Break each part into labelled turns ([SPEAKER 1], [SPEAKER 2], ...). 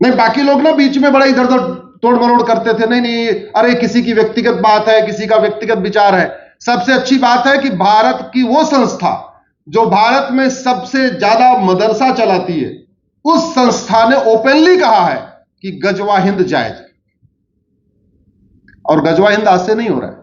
[SPEAKER 1] नहीं, बाकी लोग ना बीच में बड़ा इधर उधर तोड़ मरोड़ करते थे, नहीं नहीं, अरे किसी की व्यक्तिगत बात है, किसी का व्यक्तिगत विचार है। सबसे अच्छी बात है कि भारत की वो संस्था जो भारत में सबसे ज्यादा मदरसा चलाती है, उस संस्था ने ओपनली कहा है कि गजवा हिंद जायज है। और गजवा हिंद आज से नहीं हो रहा है।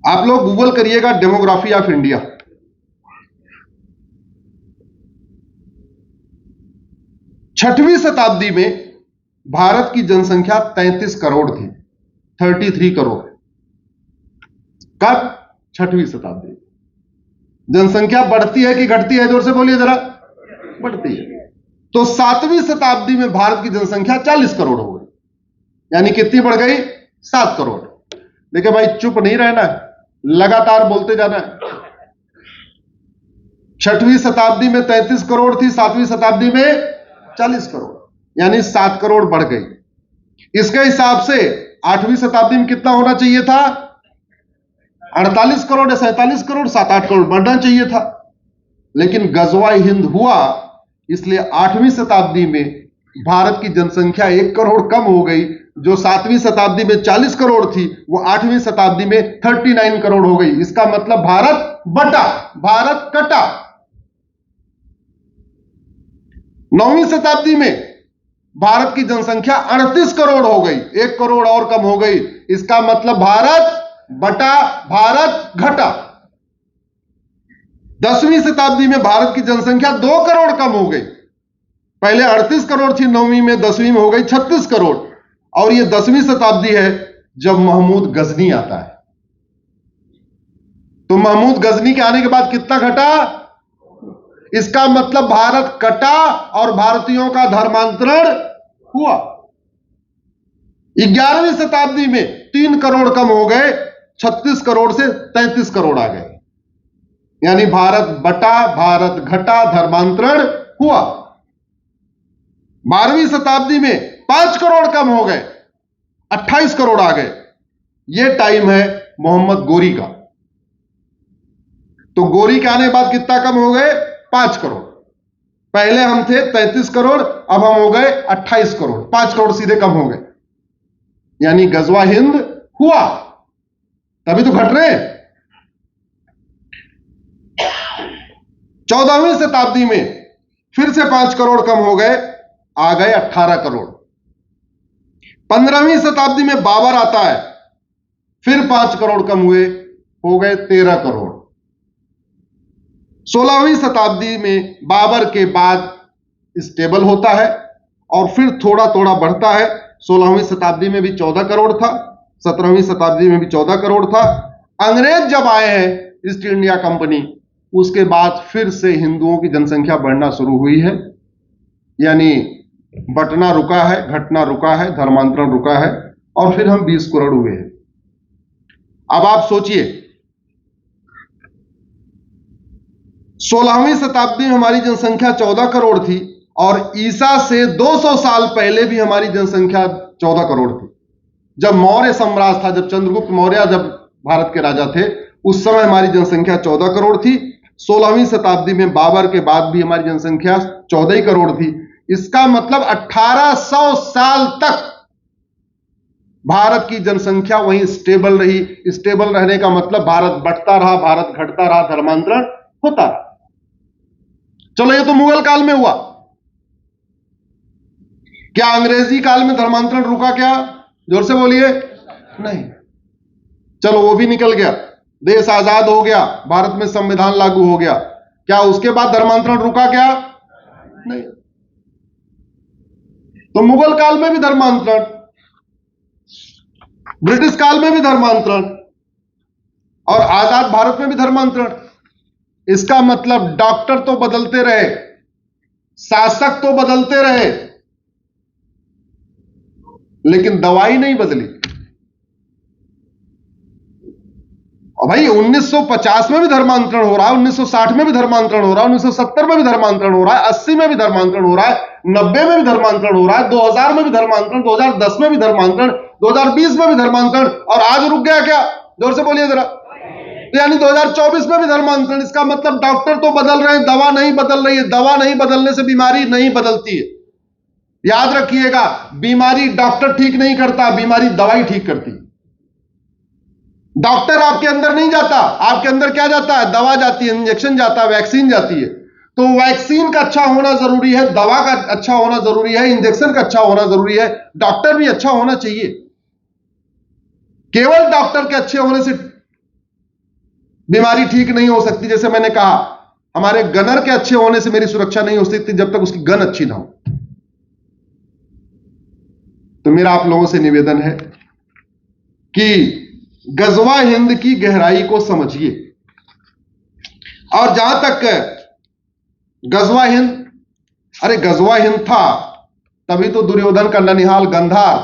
[SPEAKER 1] आप लोग गूगल करिएगा डेमोग्राफी ऑफ इंडिया, छठवीं शताब्दी में भारत की जनसंख्या 33 करोड़ थी, 33 करोड़। कब? छठवीं शताब्दी। जनसंख्या बढ़ती है कि घटती है? जोर से बोलिए जरा। बढ़ती है। तो 7वीं शताब्दी में भारत की जनसंख्या 40 करोड़ हो गई, यानी कितनी बढ़ गई? 7 करोड़। देखिए भाई, चुप नहीं रहना है, लगातार बोलते जाना है। छठवीं शताब्दी में 33 करोड़ थी, 7वीं शताब्दी में 40 करोड़, यानी 7 करोड़ बढ़ गई। इसके हिसाब से 8वीं शताब्दी में कितना होना चाहिए था? 48 करोड़ या 47 करोड़, 7-8 करोड़ बढ़ना चाहिए था। लेकिन गजवा हिंद हुआ, इसलिए 8वीं शताब्दी में भारत की जनसंख्या 1 करोड़ कम हो गई। जो 7वीं शताब्दी में 40 करोड़ थी, वो 8वीं शताब्दी में 39 करोड़ हो गई। इसका मतलब भारत बटा, भारत कटा। 9वीं शताब्दी में भारत की जनसंख्या 38 करोड़ हो गई, 1 करोड़ और कम हो गई। इसका मतलब भारत बटा, भारत घटा। 10वीं शताब्दी में भारत की जनसंख्या 2 करोड़ कम हो गई। पहले 38 करोड़ थी 9वीं में, 10वीं में हो गई 36 करोड़। और यह 10वीं शताब्दी है जब महमूद गजनी आता है। तो महमूद गजनी के आने के बाद कितना घटा? इसका मतलब भारत कटा और भारतीयों का धर्मांतरण हुआ। 11वीं शताब्दी में 3 करोड़ कम हो गए, 36 करोड़ से 33 करोड़ आ गए, यानी भारत बटा, भारत घटा, धर्मांतरण हुआ। 12वीं शताब्दी में 5 करोड़ कम हो गए, 28 करोड़ आ गए। यह टाइम है मोहम्मद गोरी का। तो गोरी के आने के बाद कितना कम हो गए? 5 करोड़। पहले हम थे 33 करोड़, अब हम हो गए 28 करोड़, 5 करोड़ सीधे कम हो गए, यानी गजवा हिंद हुआ। तभी तो घट रहे हैं। 14वीं शताब्दी में फिर से 5 करोड़ कम हो गए, आ गए 18 करोड़। 15वीं शताब्दी में बाबर आता है, फिर 5 करोड़ कम हुए, हो गए 13 करोड़। 16वीं शताब्दी में बाबर के बाद स्टेबल होता है और फिर थोड़ा थोड़ा बढ़ता है। 16वीं शताब्दी में भी 14 करोड़ था, 17वीं शताब्दी में भी 14 करोड़ था। अंग्रेज जब आए हैं, ईस्ट इंडिया कंपनी, उसके बाद फिर से हिंदुओं की जनसंख्या बढ़ना शुरू हुई है, यानी बटना रुका है, घटना रुका है, धर्मांतरण रुका है, और फिर हम 20 करोड़ हुए हैं। अब आप सोचिए, 16वीं शताब्दी में हमारी जनसंख्या 14 करोड़ थी और ईसा से 200 साल पहले भी हमारी जनसंख्या 14 करोड़ थी। जब मौर्य साम्राज्य था, जब चंद्रगुप्त मौर्य जब भारत के राजा थे, उस समय हमारी जनसंख्या 14 करोड़ थी। 16वीं शताब्दी में बाबर के बाद भी हमारी जनसंख्या 14 ही करोड़ थी। इसका मतलब 1800 साल तक भारत की जनसंख्या वहीं स्टेबल रही। स्टेबल रहने का मतलब भारत बढ़ता रहा, भारत घटता रहा, धर्मांतरण होता रहा। चलो, ये तो मुगल काल में हुआ। क्या अंग्रेजी काल में धर्मांतरण रुका? क्या? जोर से बोलिए। नहीं। चलो, वो भी निकल गया, देश आजाद हो गया, भारत में संविधान लागू हो गया। क्या उसके बाद धर्मांतरण रुका? क्या? नहीं। तो मुगल काल में भी धर्मांतरण, ब्रिटिश काल में भी धर्मांतरण, और आजाद भारत में भी धर्मांतरण। इसका मतलब डॉक्टर तो बदलते रहे, शासक तो बदलते रहे, लेकिन दवाई नहीं बदली। और भाई 1950 में भी धर्मांतरण हो रहा है, 1960 में भी धर्मांतरण हो रहा है, 1970 में भी धर्मांतरण हो रहा है, 80 में भी धर्मांतरण हो रहा है, 90 में भी धर्मांतरण हो रहा है, 2000 में भी धर्मांतरण, 2010 में भी धर्मांतरण, 2020 में भी धर्मांतरण, और आज रुक गया क्या? जोर से बोलिए जरा। तो यानी 2024 में भी धर्मांतरण। इसका मतलब डॉक्टर तो बदल रहे हैं, दवा नहीं बदल रही है। दवा नहीं बदलने से बीमारी नहीं बदलती है। याद रखिएगा, बीमारी डॉक्टर ठीक नहीं करता, बीमारी दवाई ठीक करती। डॉक्टर आपके अंदर नहीं जाता, आपके अंदर क्या जाता है? दवा जाती है, इंजेक्शन जाता है, वैक्सीन जाती है। तो वैक्सीन का अच्छा होना जरूरी है, दवा का अच्छा होना जरूरी है, इंजेक्शन का अच्छा होना जरूरी है, डॉक्टर भी अच्छा होना चाहिए। केवल डॉक्टर के अच्छे होने से बीमारी ठीक नहीं हो सकती। जैसे मैंने कहा, हमारे गनर के अच्छे होने से मेरी सुरक्षा नहीं हो सकती जब तक उसकी गन अच्छी ना हो। तो मेरा आप लोगों से निवेदन है कि गजवा हिंद की गहराई को समझिए। और जहां तक गजवा हिंद, अरे गजवा हिंद था तभी तो दुर्योधन का ननिहाल गंधार,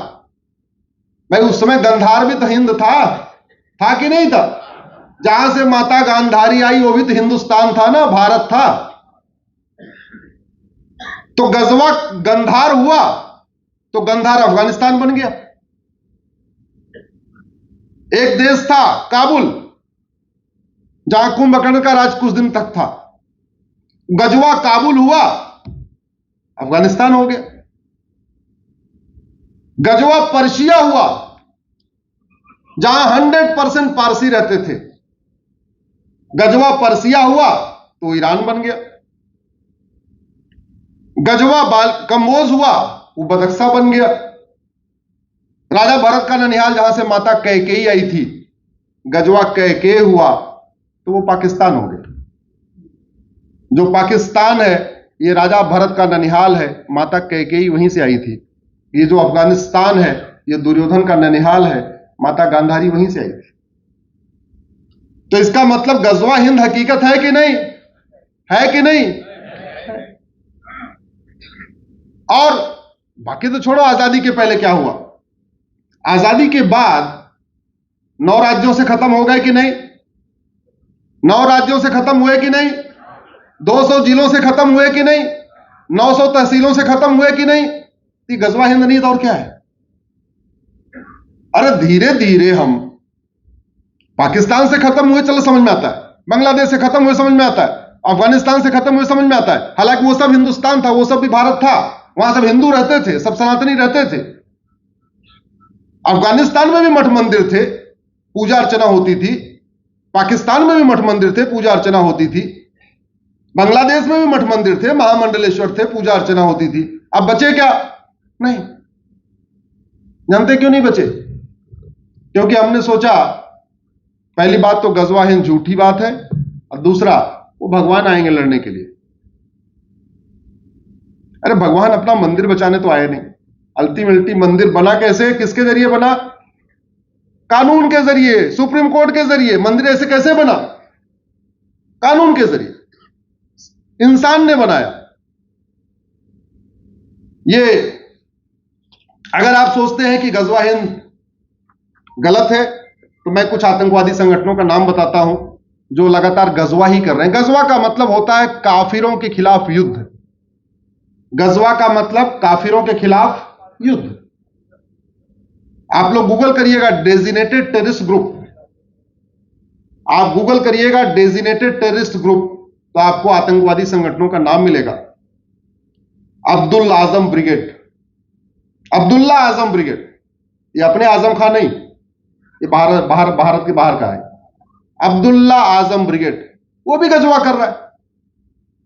[SPEAKER 1] भाई उस समय गंधार भी तो हिंद था कि नहीं था? जहां से माता गांधारी आई वो भी तो हिंदुस्तान था ना, भारत था। तो गजवा गंधार हुआ तो गंधार अफगानिस्तान बन गया। एक देश था काबुल, जहां कुंभकर्ण का राज कुछ दिन तक था। गजवा काबुल हुआ, अफगानिस्तान हो गया। गजवा पर्शिया हुआ, जहां 100% पारसी रहते थे। गजवा पर्सिया हुआ तो ईरान बन गया। गजवा कंबोज हुआ, वो बदख्शा बन गया। राजा भरत का ननिहाल जहां से माता कैकेयी आई थी, गजवा कैकेय हुआ तो वो पाकिस्तान हो गया। जो पाकिस्तान है ये राजा भरत का ननिहाल है, माता कैकेयी वहीं से आई थी। ये जो अफगानिस्तान है ये दुर्योधन का ननिहाल है, माता गांधारी वहीं से आई थी। तो इसका मतलब गजवा हिंद हकीकत है कि नहीं? है कि नहीं? और बाकी तो छोड़ो, आजादी के पहले क्या हुआ? आजादी के बाद 9 राज्यों से खत्म हो गए कि नहीं? 9 राज्यों से खत्म हुए कि नहीं? 200 जिलों से खत्म हुए कि नहीं? 900 तहसीलों से खत्म हुए कि नहीं? ये गजवा हिंद नहीं तो और क्या है? अरे धीरे धीरे हम पाकिस्तान से खत्म हुए, चलो समझ में आता है। बांग्लादेश से खत्म हुए, समझ में आता है। अफगानिस्तान से खत्म हुए, समझ में आता है। हालांकि वो सब हिंदुस्तान था, वो सब भी भारत था, वहां सब हिंदू रहते थे, सब सनातनी रहते थे। अफगानिस्तान में भी मठ मंदिर थे, पूजा अर्चना होती थी। पाकिस्तान में भी मठ मंदिर थे, पूजा अर्चना होती थी। बांग्लादेश में भी मठ मंदिर थे, महामंडलेश्वर थे, पूजा अर्चना होती थी। अब बचे क्या? नहीं। जानते क्यों नहीं बचे? क्योंकि हमने सोचा, पहली बात तो गजवा हिंद झूठी बात है, और दूसरा वो भगवान आएंगे लड़ने के लिए। अरे भगवान अपना मंदिर बचाने तो आए नहीं। अल्टीमेटली मंदिर बना कैसे, किसके जरिए बना? कानून के जरिए, सुप्रीम कोर्ट के जरिए। मंदिर ऐसे कैसे बना? कानून के जरिए, इंसान ने बनाया। ये अगर आप सोचते हैं कि गजवा हिंद गलत है, तो मैं कुछ आतंकवादी संगठनों का नाम बताता हूं जो लगातार गजवा ही कर रहे हैं। गजवा का मतलब होता है काफिरों के खिलाफ युद्ध। गजवा का मतलब काफिरों के खिलाफ युद्ध। आप लोग गूगल करिएगा डेजिनेटेड टेररिस्ट ग्रुप, आप गूगल करिएगा डेजिनेटेड टेररिस्ट ग्रुप, तो आपको आतंकवादी संगठनों का नाम मिलेगा। अब्दुल आजम ब्रिगेड, अब्दुल्ला आजम ब्रिगेड, ये अपने आजम खान नहीं, ये भारत के बाहर का है। अब्दुल्ला आजम ब्रिगेड, वो भी गजवा कर रहा है।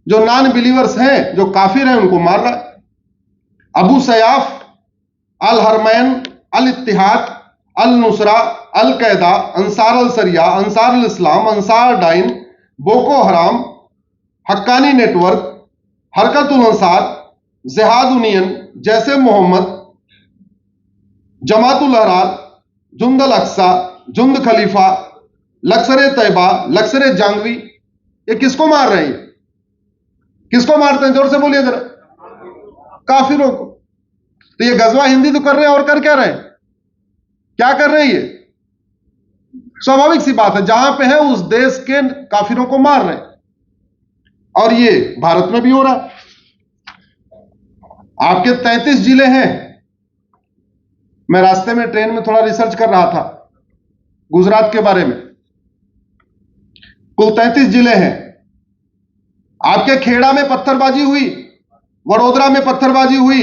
[SPEAKER 1] जो नॉन बिलीवर्स हैं, जो काफिर हैं, उनको मार रहा है। अबू सयाफ, अल हरमैन, अल इत्तिहाद, अल नुसरा, अल कैदा, Ansar al Sharia, Ansar al Islam, Ansar Dine, Boko Haram, Haqqani network, हरकतुल Ansar, जिहाद यूनियन, जैसे मोहम्मद, जमातुल अहरार, जुंद अल अक्सा, जुंद खलीफा, लश्कर तैयबा, लश्कर जांगवी, ये किसको मार रहे हैं? किसको मारते हैं? जोर से बोलिए जरा। काफिरों को। तो ये गजवा हिंदी तो कर रहे हैं, और कर क्या रहे हैं? क्या कर रहे हैं ये? स्वाभाविक सी बात है, जहां पे है उस देश के काफिरों को मार रहे हैं। और ये भारत में भी हो रहा है। आपके 33 जिले हैं। मैं रास्ते में ट्रेन में थोड़ा रिसर्च कर रहा था गुजरात के बारे में। कुल 33 जिले हैं। आपके खेड़ा में पत्थरबाजी हुई, वडोदरा में पत्थरबाजी हुई,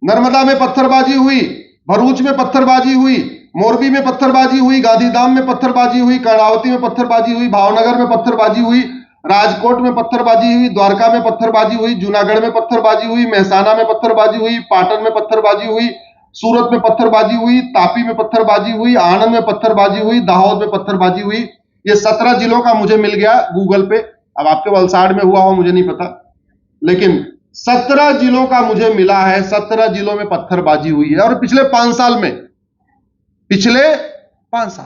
[SPEAKER 1] नर्मदा में पत्थरबाजी हुई, भरूच में पत्थरबाजी हुई, मोरबी में पत्थरबाजी हुई, गांधीधाम में पत्थरबाजी हुई, कर्णावती में पत्थरबाजी हुई, भावनगर में पत्थरबाजी हुई, राजकोट में पत्थरबाजी हुई, द्वारका में पत्थरबाजी हुई, जूनागढ़ में पत्थरबाजी हुई, महसाना में पत्थरबाजी हुई, पाटन में पत्थरबाजी हुई, सूरत में पत्थरबाजी हुई, तापी में पत्थरबाजी हुई, आनंद में पत्थरबाजी हुई, दाहोद में पत्थरबाजी हुई। ये 17 जिलों का मुझे मिल गया गूगल पे। अब आपके वलसाड़ में हुआ हो मुझे नहीं पता, लेकिन 17 जिलों का मुझे मिला है, 17 जिलों में पत्थरबाजी हुई है। और पिछले 5 साल में, पिछले 5 साल